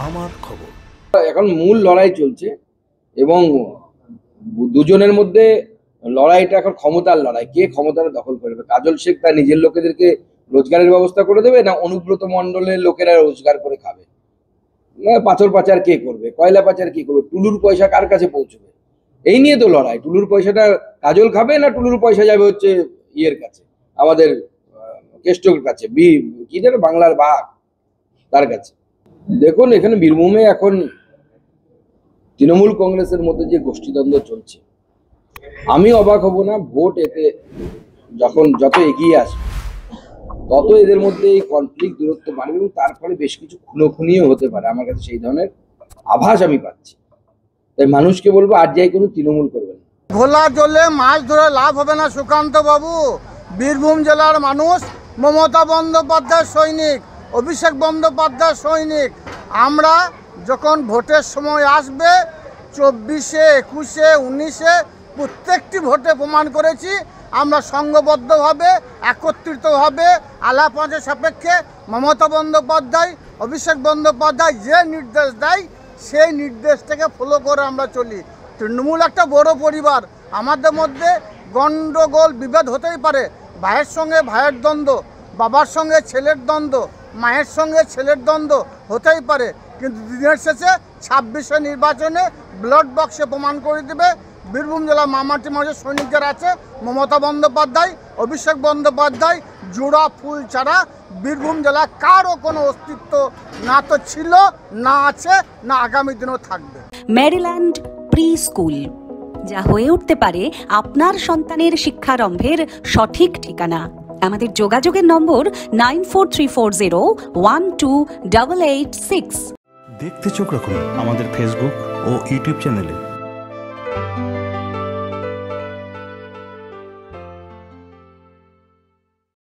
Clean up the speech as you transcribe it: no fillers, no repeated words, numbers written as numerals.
আমার খবর। এখন মূল লড়াই চলছে এবং দুজনের মধ্যে লড়াইটা এখন ক্ষমতার লড়াই, কে ক্ষমতাটা দখল করবে। কাজল শেখ তার নিজের লোকেদেরকে রোজগারের ব্যবস্থা করে দেবে, না অনুব্রত মণ্ডলের লোকেরা রোজগার করে খাবে, না পাথর পাচার কে করবে, কয়লা পাচার কে করবে, টুলুর পয়সা কার কাছে পৌঁছবে, এই নিয়ে তো লড়াই। টুলুর পয়সাটা কাজল খাবে, না টুলুর পয়সা যাবে হচ্ছে ইয়ের কাছে, আমাদের কেষ্টর কাছে, কি যেন বাংলার বাঘ, তার কাছে। দেখুন, এখানে বীরভূমে এখন তৃণমূল কংগ্রেসের মধ্যে যে গোষ্ঠীদ্বন্দ্ব চলছে, আমি অবাক হব না ভোট এতে যত এগিয়ে আসবে তত এদের মধ্যে এই কনফ্লিক্ট দূরত্ব বাড়বে এবং তার ফলে বেশ কিছু খুনোখুনিও হতে পারে। আমার কাছে সেই ধরনের আভাস আমি পাচ্ছি। তাই মানুষকে বলবো আর যাই কোনো তৃণমূল করবেন। ঘোলা জলে মাছ ধরে লাভ হবে না সুকান্ত বাবু। বীরভূম জেলার মানুষ মমতা বন্দ্যোপাধ্যায়ের সৈনিক, অভিষেক বন্দ্যোপাধ্যায়ের সৈনিক। আমরা যখন ভোটের সময় আসবে 24-এ, 21-এ, 19-এ প্রত্যেকটি ভোটে প্রমাণ করেছি আমরা সংঘবদ্ধভাবে একত্রিতভাবে আলাপ আলোচনা সাপেক্ষে মমতা বন্দ্যোপাধ্যায়, অভিষেক বন্দ্যোপাধ্যায় যে নির্দেশ দেয় সেই নির্দেশটাকে ফলো করে আমরা চলি। তৃণমূল একটা বড় পরিবার, আমাদের মধ্যে গণ্ডগোল বিভেদ হতেই পারে, ভাইয়ের সঙ্গে ভাইয়ের দ্বন্দ্ব, বাবার সঙ্গে ছেলের দ্বন্দ্ব, মায়ের সঙ্গে ছেলের দ্বন্দ্ব হতেই পারে, কিন্তু দিনের শেষে 26-এ নির্বাচনে ব্লড বক্সে প্রমাণ করে দেবে বীরভূম জেলা মামাটি মাঝের সৈনিক যারা আছে, মমতা বন্দ্যোপাধ্যায়, অভিষেক বন্দ্যোপাধ্যায় জোড়া ফুল ছাড়া বীরভূম জেলা কারও কোনো অস্তিত্ব না তো ছিল, না আছে, না আগামী দিনেও থাকবে। মেরিল্যান্ড প্রি স্কুল, যা হয়ে উঠতে পারে আপনার সন্তানের শিক্ষারম্ভের সঠিক ঠিকানা। আমাদের যোগাযোগের নম্বর 9434012886। দেখতে চোখ রাখুন আমাদের ফেসবুক ও ইউটিউব চ্যানেলে।